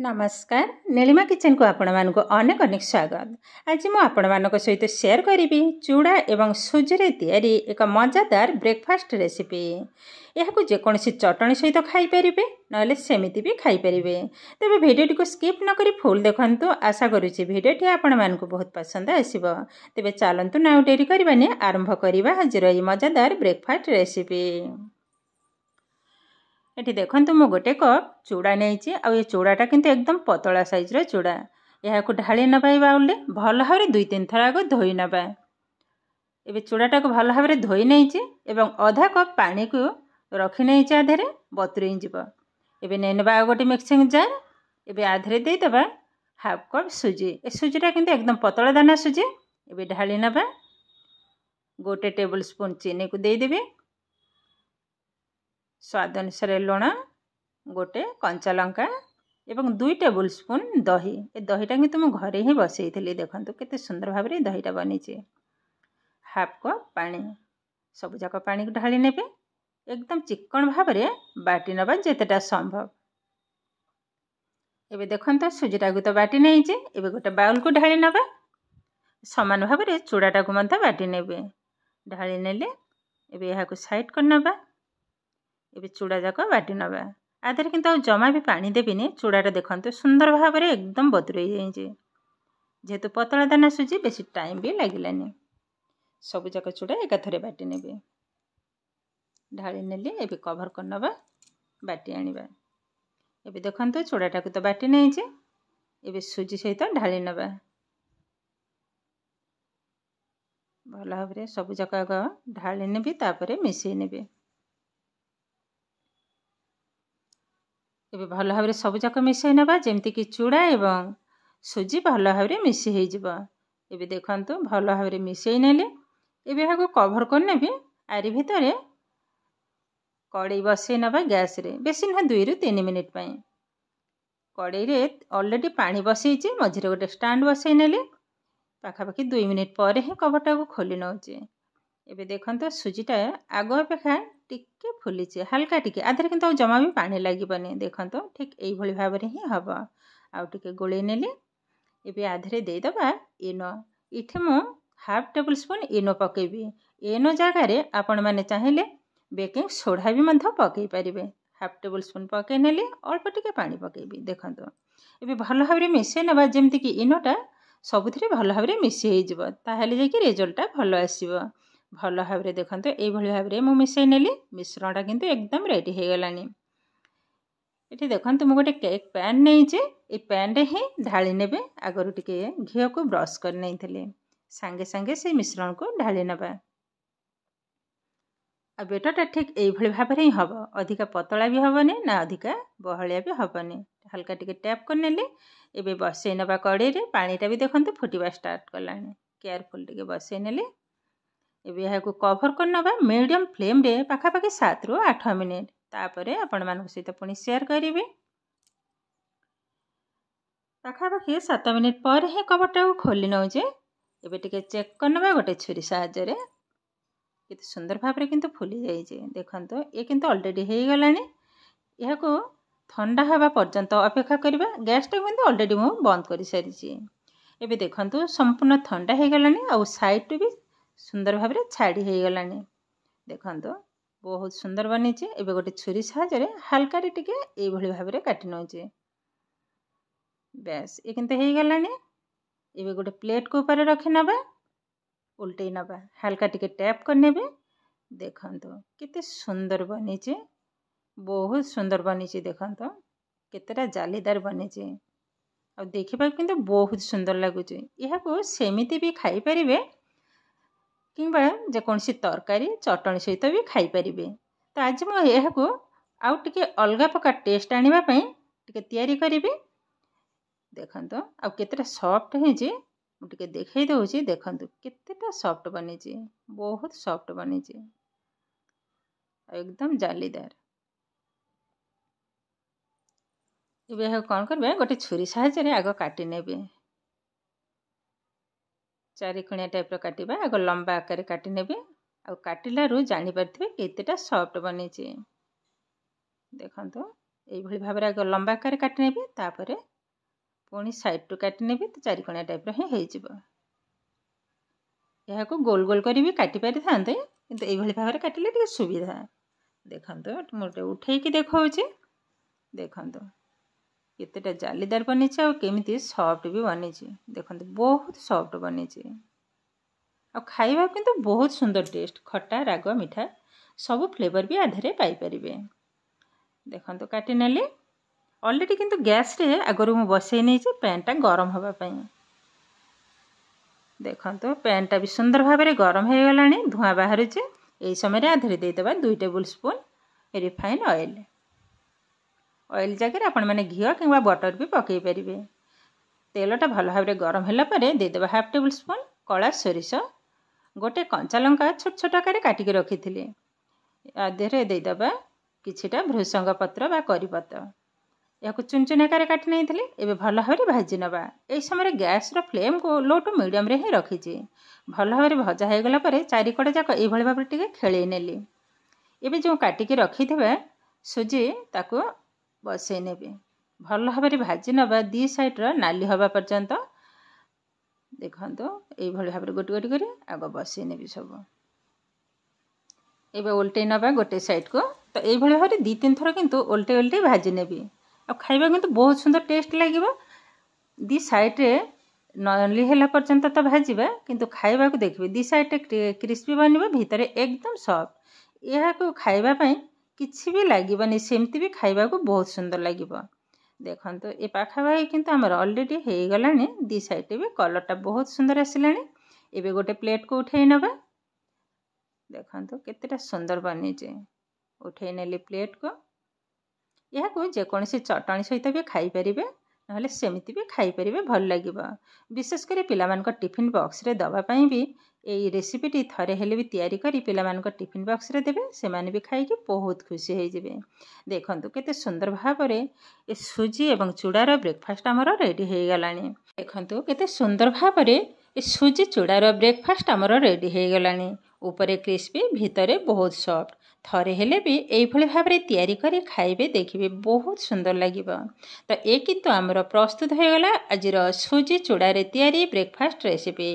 नमस्कार नीलिमा किचन को आपण मानक अनेक अनेक स्वागत। आज मु आपण मानक सहित शेयर करी चूड़ा एवं सुजी रे तैयारी एक मजादार ब्रेकफास्ट रेसिपी। यह जेकोसी चटणी सहित खाई परिबे नले सेमिति भी खाई परिबे। तेबे भिडियोटी को स्किप न करी फुल देखंतु। आशा करूची भिडियोटी आपण मानक बहुत पसंद आसीबो। तेबे चलंतु ना डेरी करबानी आरंभ करिबा आज रो मजादार ब्रेकफास्ट रेसिपी। ये देखो मु गोटे कप चूड़ा नहीं आ चूड़ाटा किंतु एकदम पतला साइज रो चूड़ा। यह ढाली नवा बाउल भल भाव दुई तीन थर आग धोई नवा। ए चूड़ाटा को भल भाव धोई नहीं एवं आधा कप पानी को रखी नहीं आधे बतुरई जीव। एबे नहीं नवा गोटे मिक्सिंग जार। एबे आधे देदेबा हाफ कप सुजी। ए सुजीटा किंतु एकदम पतला दाना सुजी। एबे ढाली नवा। गोटे टेबल स्पून चीनी को देदेबे। स्वाद अनुसार लुण, गोटे कंचा लंका एवं 2 टेबल स्पून दही। ए दहीटा कि तुम घरे ही बसई थी। देखो केते सुंदर भाव में दहीटा बनी। हाफ कप पानी सब जाक पानी को ढाली नेबे। एकदम चिकन भाव में बाटी नवा जेतेटा संभव। एबे देखो सुजीटा को तो बाटी नहीं। एबे गोटे बाउल को ढाली नवा। समान भाव में चूड़ाटा को मध्य बाटी नेबे। ढाली नेले एबे यहाँ को साइड कर नवा। एबे चूड़ा जाक बाटी नवा। आधे किंतु जमा भी पानी देविनी। चूड़ाटा देखते सुंदर भाव में एकदम बतुरई जाइए। जेहेतु पतला दाना सुजी बेसी टाइम भी लगिलानी। सब जाक चूड़ा एकाथरे बाटी नेबे। ढाली नेले एबे कभर कर नवा। बाटी आनिबा। एबे देखंतु चूड़ाटा को तो बाटी नहीं। एबे सुजी सहित ढाली नवा। भल भाव में सब जाक ढाली नेबे तापरे मिसई नेबे। एबे भल भाव में सब जाक मिसई नवा जेमती कि चूड़ा एवं सुजी भल भाव में मिसी हो जिवो। एबे देखंतु भल भाव में मिसई नेले। एबे यहाँ को कभर कर नेबे। आरी भितर कड़ाई बसई नवा गैस रे। बेसी ना 2 ରୁ 3 मिनिट पई। कड़ाई रे ऑलरेडी पानी बसई मझे गोटे स्टैंड बसई नेले। पाखापाखि 2 मिनिट पर ही कभरटा को खोली नौचे। एबे देखंतु सुजीटा आग अपेक्षा टिके फुली हल्का टिके। आधे किंतु जमा भी पानी लगे। देखंतु ठीक यही भाव में ही हम आउ टिके गोले नेले। एबे आधे देदेबा इनो। इठे मु हाफ टेबल स्पून इनो पकेबी। इनो जगार आपण मैंने चाहिए बेकिंग सोडा भी पकई पारे। हाफ टेबल स्पून पकई नेली। अल्प टिके पानी पकेबी। देखंतु एबे भल भाव में मिसई नवा जेमती कि इनोटा सबुथिरे भल भाव में मिसई हो ताहले जाकि रिजल्टटा भल आसीबो। भल भाव में देखते यही भाव में मुझे मिसई नेली। मिश्रणटा किंतु एकदम रेडी हो गलानी। ये देखते मुझे गोटे केक पैन नहीं। पैन रे ही ढाली नेबे। आगरू टिके घी को ब्रश कर नहीं थे। सांगे सांगे से मिश्रण को ढाली नवा। आ बेटरटा ठीक यही भाव में ही हम। अधिका पतला भी हेनी ना अधिका बहलिया भी हेनी। हल्का टिके टैप कर नेले। एबे बसई नवा कड़ाई रे। पानीटा भी देखते फुटवा स्टार्ट कलानी। केयरफुल टिके बसई नेले। एबे यहाँ को कभर कर नवा मीडियम फ्लेम रे पाखापाखि 7 ରୁ 8 मिनिट। तापरे आपण मान सहित पुणी शेयर करेंगे। पाखापाखि 7 मिनिट पर ही कभरटा को खोली नौचे। एबे टिके चेक कर नवा गोटे छुरी साहाय्य कितने सुंदर भाव में किंतु फुली जाइए। देखंतु ये किंतु ऑलरेडी हो गलानी। यह को ठंडा हवा पर्यंत अपेक्षा करबा। गैसटा किंतु ऑलरेडी मु बंद कर सारी। एबे देखंतु संपूर्ण ठंडा हो गलानी। आ साइड भी सुंदर भाव में छाड़ी हो गलानी। देखंतु बहुत सुंदर बनी। एबे गोटे छुरी साहाय्य हल्का टिके यही भाव में काटी नौचे। बेस ये किंतु हो गलानी। एबे गोटे प्लेट को ऊपर रखी नवा। उल्टे नवा। हल्का टिके टैप कर नेबे। देखंतु कितने सुंदर बनी। बहुत सुंदर बनी। देखंतु केतेटा जालीदार बनी। और देखिबा किंतु बहुत सुंदर लगुच। यह को सेमिति भी खाई परिबे किंबा जेकोसी तरकारी चटणी सहित भी खाई परिबे। तो आज मुझे यह को आउ टिके अलगा प्रकार टेस्ट आनिबा पई टिके तैयारी करिबे। देखंतु आ केतेटा सॉफ्ट है जे मुझे देखई दउची। देखंतु केतेटा सॉफ्ट बनी। बहुत सॉफ्ट बनी। एकदम जालीदार। एबे यह कौन करबे गोटे छुरी साहाय्य आग काटी नेबे। 4 कोणिया टाइप काटिबा। आग लंबा आकार काटी नेबे। आ काटिला रु जानि परथिबे केतेटा सॉफ्ट बनी। देखंतु এইଭଳି ଭାବରେ ଆଗ ଲମ୍ବା ଆକାରରେ କାଟି ନେବି, ତାପରେ ପୁଣି ସାଇଡ଼୍ରୁ କାଟି ନେବି, ତ ଚାରିକଣିଆ ଟାଇପ୍ର ହିଁ ହେଇଯିବ। ଏହାକୁ ଗୋଲ ଗୋଲ କରି ବି କାଟି ପାରିଥାନ୍ତେ, କିନ୍ତୁ এইଭଳି ଭାବରେ କାଟିଲେ ଟିକେ ସୁବିଧା। ଦେଖନ୍ତୁ ମୁଁ ଗୋଟେ ଉଠେଇକି ଦେଖାଉଛି, ଦେଖନ୍ତୁ କେତେଟା ଜାଲିଦାର ବନିଛି ଆଉ କେମିତି ସଫ୍ଟ ବି ବନିଛି। ଦେଖନ୍ତୁ ବହୁତ ସଫ୍ଟ ବନିଛି ଆଉ ଖାଇବା କିନ୍ତୁ ବହୁତ ସୁନ୍ଦର ଟେଷ୍ଟ। ଖଟା, ରାଗ, ମିଠା ସବୁ ଫ୍ଲେଭର ବି ଆଧାରେ ପାଇପାରିବେ। ଦେଖନ୍ତୁ କାଟି ନେଲି। ଅଲରେଡ଼ି କିନ୍ତୁ ଗ୍ୟାସ୍ରେ ଆଗରୁ ମୁଁ ବସେଇ ନେଇଛି ପ୍ୟାନ୍ଟା ଗରମ ହେବା ପାଇଁ। ଦେଖନ୍ତୁ ପ୍ୟାନ୍ଟା ବି ସୁନ୍ଦର ଭାବରେ ଗରମ ହୋଇଗଲାଣି, ଧୂଆଁ ବାହାରୁଛି। ଏହି ସମୟରେ ଆଧରେ ଦେଇଦେବା 2 table spoon refine oil. Oil ଜାଗାରେ ଆପଣମାନେ ଘିଅ କିମ୍ବା ବଟର ବି ପକାଇ ପାରିବେ। ତେଲଟା ଭଲ ଭାବରେ ଗରମ ହେଲା ପରେ ଦେଇଦେବା 1/2 ଟେବୁଲ ସ୍ପୁନ୍ କଳା ସୋରିଷ, ଗୋଟେ କଞ୍ଚା ଲଙ୍କା ଛୋଟ ଛୋଟ ଆକାରରେ କାଟିକି ରଖିଥିଲି। ଆ ଦେହରେ ଦେଇଦେବା କିଛିଟା ଭୃଷଙ୍ଗ ପତ୍ର ବା କରି ପତ୍ର। ଏହାକୁ ଚୁନ ଚୁନ ଆକାରରେ କାଟି ନେଇଥିଲି। ଏବେ ଭଲ ଭାବରେ ଭାଜି ନେବା। ଏହି ସମୟରେ ଗ୍ୟାସ୍ର ଫ୍ଲେମ୍କୁ ଲୋ ଟୁ ମିଡ଼ିୟମ୍ରେ ହିଁ ରଖିଛି। ଭଲ ଭାବରେ ଭଜା ହୋଇଗଲା ପରେ ଚାରିକଡ଼ ଯାକ ଏଇଭଳି ଭାବରେ ଟିକେ ଖେଳେଇ ନେଲି। ଏବେ ଯେଉଁ କାଟିକି ରଖିଥିବା ସୁଜି ତାକୁ ବସେଇ ନେବି। ଭଲ ଭାବରେ ଭାଜି ନେବା, 2 ସାଇଡ଼୍ର ନାଲି ହେବା ପର୍ଯ୍ୟନ୍ତ। ଦେଖନ୍ତୁ এইଭଳି ଭାବରେ ଗୋଟି ଗୋଟି କରି ଆଗ ବସେଇ ନେବି ସବୁ। ଏବେ ଓଲଟେଇ ନେବା ଗୋଟେ ସାଇଡ଼୍କୁ। ତ এইଭଳି ଭାବରେ 2-3 ଥର କିନ୍ତୁ ଓଲଟେଇ ଓଲଟେଇ ଭାଜି ନେବି। ଆଉ ଖାଇବା କିନ୍ତୁ ବହୁତ ସୁନ୍ଦର ଟେଷ୍ଟ ଲାଗିବ। 2 ସାଇଡ଼୍ରେ ନାଲି ହେଲା ପର୍ଯ୍ୟନ୍ତ ତ ଭାଜିବା, କିନ୍ତୁ ଖାଇବାକୁ ଦେଖିବେ 2 ସାଇଡ଼୍ରେ କ୍ରିସ୍ପି ବନିବ, ଭିତରେ ଏକଦମ ସଫ୍ଟ। ଏହାକୁ ଖାଇବା ପାଇଁ କିଛି ବି ଲାଗିବନି, ସେମିତି ବି ଖାଇବାକୁ ବହୁତ ସୁନ୍ଦର ଲାଗିବ। ଦେଖନ୍ତୁ ଏ ପାଖାପାଖି କିନ୍ତୁ ଆମର ଅଲରେଡ଼ି ହେଇଗଲାଣି। 2 ସାଇଡ଼୍ରେ ବି କଲର୍ଟା ବହୁତ ସୁନ୍ଦର ଆସିଲାଣି। ଏବେ ଗୋଟେ ପ୍ଲେଟ୍କୁ ଉଠେଇ ନେବା। ଦେଖନ୍ତୁ କେତେଟା ସୁନ୍ଦର ବନିଛି। ଉଠେଇ ନେଲି ପ୍ଲେଟ୍କୁ। ଏହାକୁ ଯେକୌଣସି ଚଟଣି ସହିତ ବି ଖାଇପାରିବେ, ନହେଲେ ସେମିତି ବି ଖାଇପାରିବେ, ଭଲ ଲାଗିବ। ବିଶେଷ କରି ପିଲାମାନଙ୍କ ଟିଫିନ୍ ବକ୍ସରେ ଦେବା ପାଇଁ ବି এই ରେସିପିଟି ଥରେ ହେଲେ ବି ତିଆରି କରି ପିଲାମାନଙ୍କ ଟିଫିନ୍ ବକ୍ସରେ ଦେବେ, ସେମାନେ ବି ଖାଇକି ବହୁତ ଖୁସି ହେଇଯିବେ। ଦେଖନ୍ତୁ କେତେ ସୁନ୍ଦର ଭାବରେ ଏ ସୁଜି ଏବଂ ଚୁଡ଼ାର ବ୍ରେକଫାଷ୍ଟ ଆମର ରେଡ଼ି ହେଇଗଲାଣି। ଦେଖନ୍ତୁ କେତେ ସୁନ୍ଦର ଭାବରେ ଏ ସୁଜି ଚୁଡ଼ାର ବ୍ରେକଫାଷ୍ଟ ଆମର ରେଡ଼ି ହେଇଗଲାଣି। ଉପରେ କ୍ରିସ୍ପି, ଭିତରେ ବହୁତ ସଫ୍ଟ। ଥରେ ହେଲେ ବି এইଭଳି ଭାବରେ ତିଆରି କରି ଖାଇବେ, ଦେଖିବେ ବହୁତ ସୁନ୍ଦର ଲାଗିବ। ତ ଏ କିନ୍ତୁ ଆମର ପ୍ରସ୍ତୁତ ହୋଇଗଲା ଆଜିର ସୁଜି ଚୁଡ଼ାରେ ତିଆରି ବ୍ରେକଫାଷ୍ଟ ରେସିପି।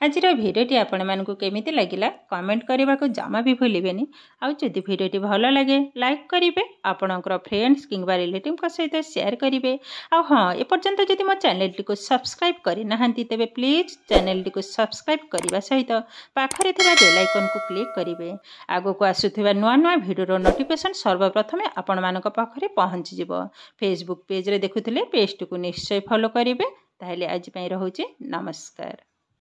ଆଜିର ଭିଡ଼ିଓଟି ଆପଣମାନଙ୍କୁ କେମିତି ଲାଗିଲା କମେଣ୍ଟ କରିବାକୁ ଜମା ବି ଭୁଲିବେନି। ଆଉ ଯଦି ଭିଡ଼ିଓଟି ଭଲ ଲାଗେ ଲାଇକ୍ କରିବେ, ଆପଣଙ୍କର ଫ୍ରେଣ୍ଡସ୍ କିମ୍ବା ରିଲେଟିଭଙ୍କ ସହିତ ସେୟାର କରିବେ। ଆଉ ହଁ, ଏପର୍ଯ୍ୟନ୍ତ ଯଦି ମୋ ଚ୍ୟାନେଲଟିକୁ ସବସ୍କ୍ରାଇବ୍ କରିନାହାନ୍ତି ତେବେ ପ୍ଲିଜ୍ ଚ୍ୟାନେଲଟିକୁ ସବସ୍କ୍ରାଇବ୍ କରିବା ସହିତ ପାଖରେ ଥିବା ବେଲ୍ ଆଇକନ୍କୁ କ୍ଲିକ୍ କରିବେ। ଆଗକୁ ଆସୁଥିବା ନୂଆ ନୂଆ ଭିଡ଼ିଓର ନୋଟିଫିକେସନ୍ ସର୍ବପ୍ରଥମେ ଆପଣମାନଙ୍କ ପାଖରେ ପହଞ୍ଚିଯିବ। ଫେସବୁକ୍ ପେଜ୍ରେ ଦେଖୁଥିଲେ ପେଜଟିକୁ ନିଶ୍ଚୟ ଫଲୋ କରିବେ। ତାହେଲେ ଆଜି ପାଇଁ ରହୁଛି, ନମସ୍କାର।